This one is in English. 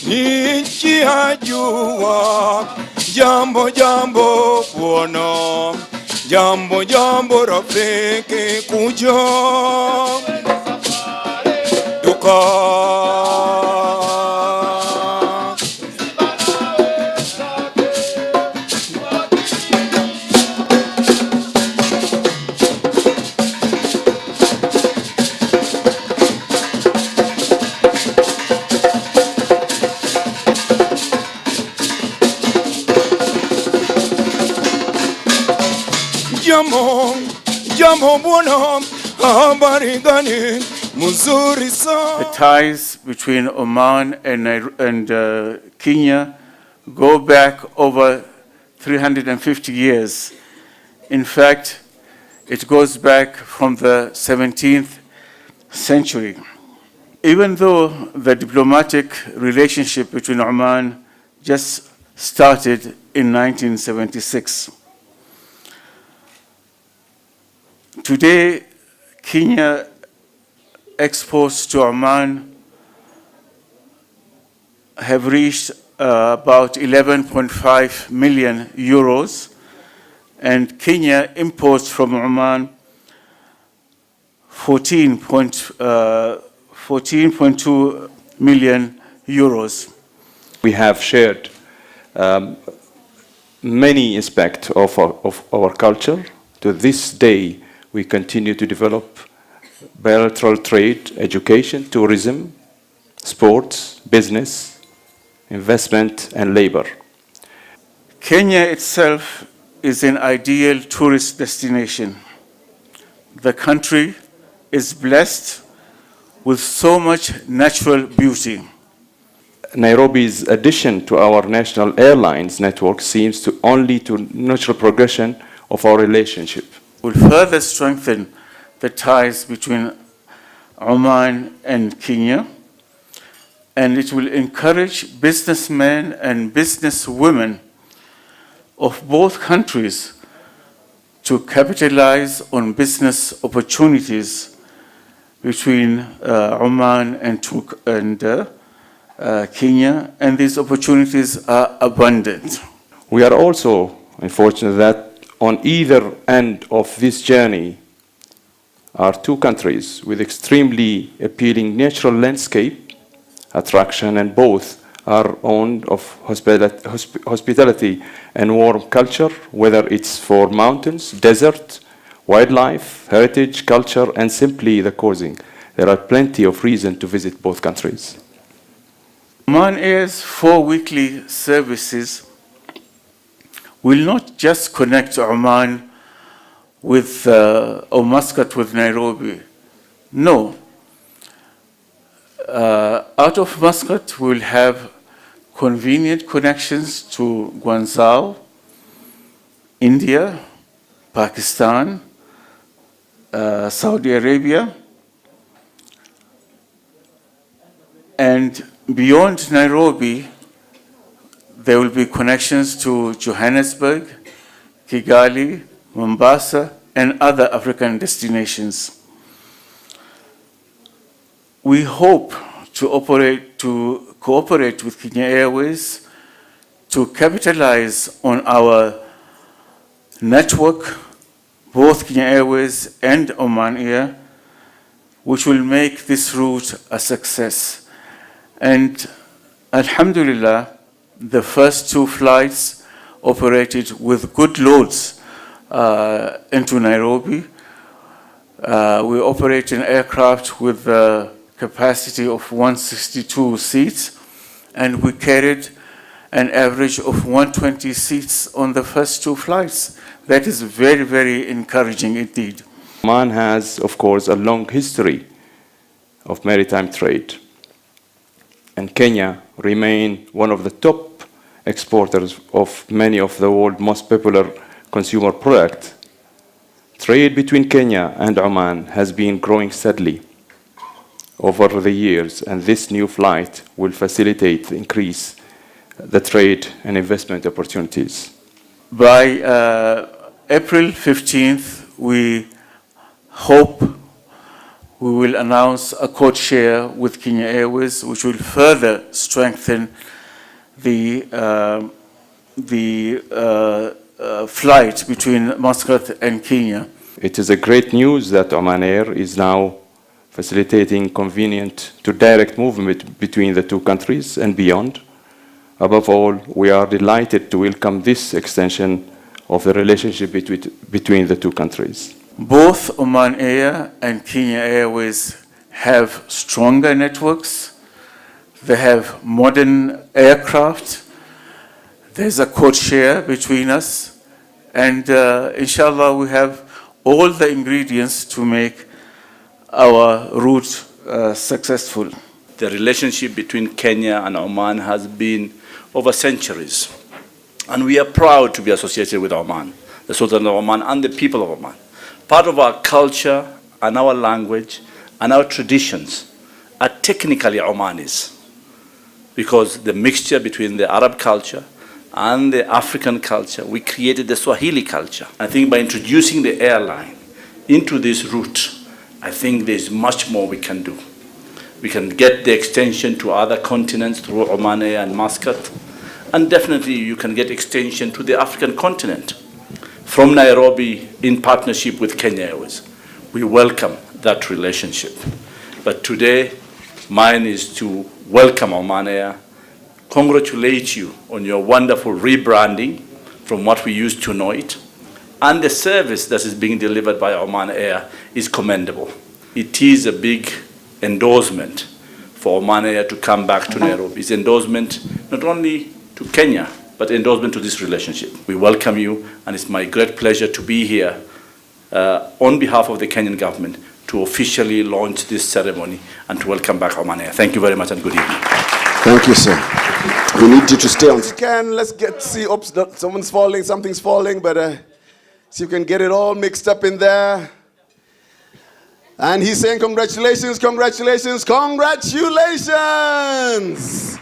nchi ya jua. Jambo jambo bwana, jambo jambo rafiki, kuja duka. Jambo jambo bwana, habari gani? Mzuri sana. The ties between Oman and Kenya go back over 350 years. In fact, it goes back from the 17th century. Even though the diplomatic relationship between Oman just started in 1976. Today, Kenya exports to Oman have reached about 11.5 million euros, and Kenya imports from Oman 14.2 million euros. We have shared many aspects of our culture. To this day, we continue to develop bilateral trade, education, tourism, sports, business, investment, and labor. Kenya itself is an ideal tourist destination. The country is blessed with so much natural beauty. Nairobi's addition to our national airlines network seems to only to natural progression of our relationship. Will further strengthen the ties between Oman and Kenya, and it will encourage businessmen and businesswomen of both countries to capitalize on business opportunities between Oman and Kenya, and these opportunities are abundant. We are also unfortunate that on either end of this journey are two countries with extremely appealing natural landscape attraction, and both are owned of hospitality and warm culture, whether it's for mountains, desert, wildlife, heritage, culture, and simply the causing. There are plenty of reasons to visit both countries. Oman Air's 4 weekly services will not just connect Oman with or Muscat with Nairobi. No. Out of Muscat, we'll have convenient connections to Guangzhou, India, Pakistan, Saudi Arabia, and beyond Nairobi, there will be connections to Johannesburg, Kigali, Mombasa, and other African destinations. We hope to cooperate with Kenya Airways to capitalize on our network, both Kenya Airways and Oman Air, which will make this route a success. And Alhamdulillah, the first 2 flights operated with good loads into Nairobi. We operate an aircraft with a capacity of 162 seats, and we carried an average of 120 seats on the first 2 flights. That is very, very encouraging indeed. Oman has, of course, a long history of maritime trade, and Kenya remain one of the top exporters of many of the world's most popular consumer products. Trade between Kenya and Oman has been growing steadily over the years, and this new flight will facilitate increase the trade and investment opportunities. By April 15th, we hope we will announce a code share with Kenya Airways, which will further strengthen the flight between Muscat and Kenya. It is a great news that Oman Air is now facilitating convenient to direct movement between the two countries and beyond. Above all, we are delighted to welcome this extension of the relationship between the two countries. Both Oman Air and Kenya Airways have stronger networks. They have modern aircraft. There's a code share between us. And inshallah, we have all the ingredients to make our route successful. The relationship between Kenya and Oman has been over centuries. And we are proud to be associated with Oman, the Sultan of Oman and the people of Oman. Part of our culture and our language and our traditions are technically Omanis, because the mixture between the Arab culture and the African culture, we created the Swahili culture. I think by introducing the airline into this route, I think there's much more we can do. We can get the extension to other continents through Oman Air and Muscat, and definitely you can get extension to the African continent from Nairobi in partnership with Kenya Airways. We welcome that relationship. But today, mine is to welcome Oman Air, congratulate you on your wonderful rebranding from what we used to know it, and the service that is being delivered by Oman Air is commendable. It is a big endorsement for Oman Air to come back to Nairobi. It's endorsement not only to Kenya, but endorsement to this relationship. We welcome you, and it's my great pleasure to be here on behalf of the Kenyan government to officially launch this ceremony and to welcome back Oman Air. Thank you very much and good evening. Thank you, sir. We need you to stay on. If you can, let's see, oops, someone's falling, something's falling, but see if you can get it all mixed up in there. And he's saying congratulations, congratulations, congratulations!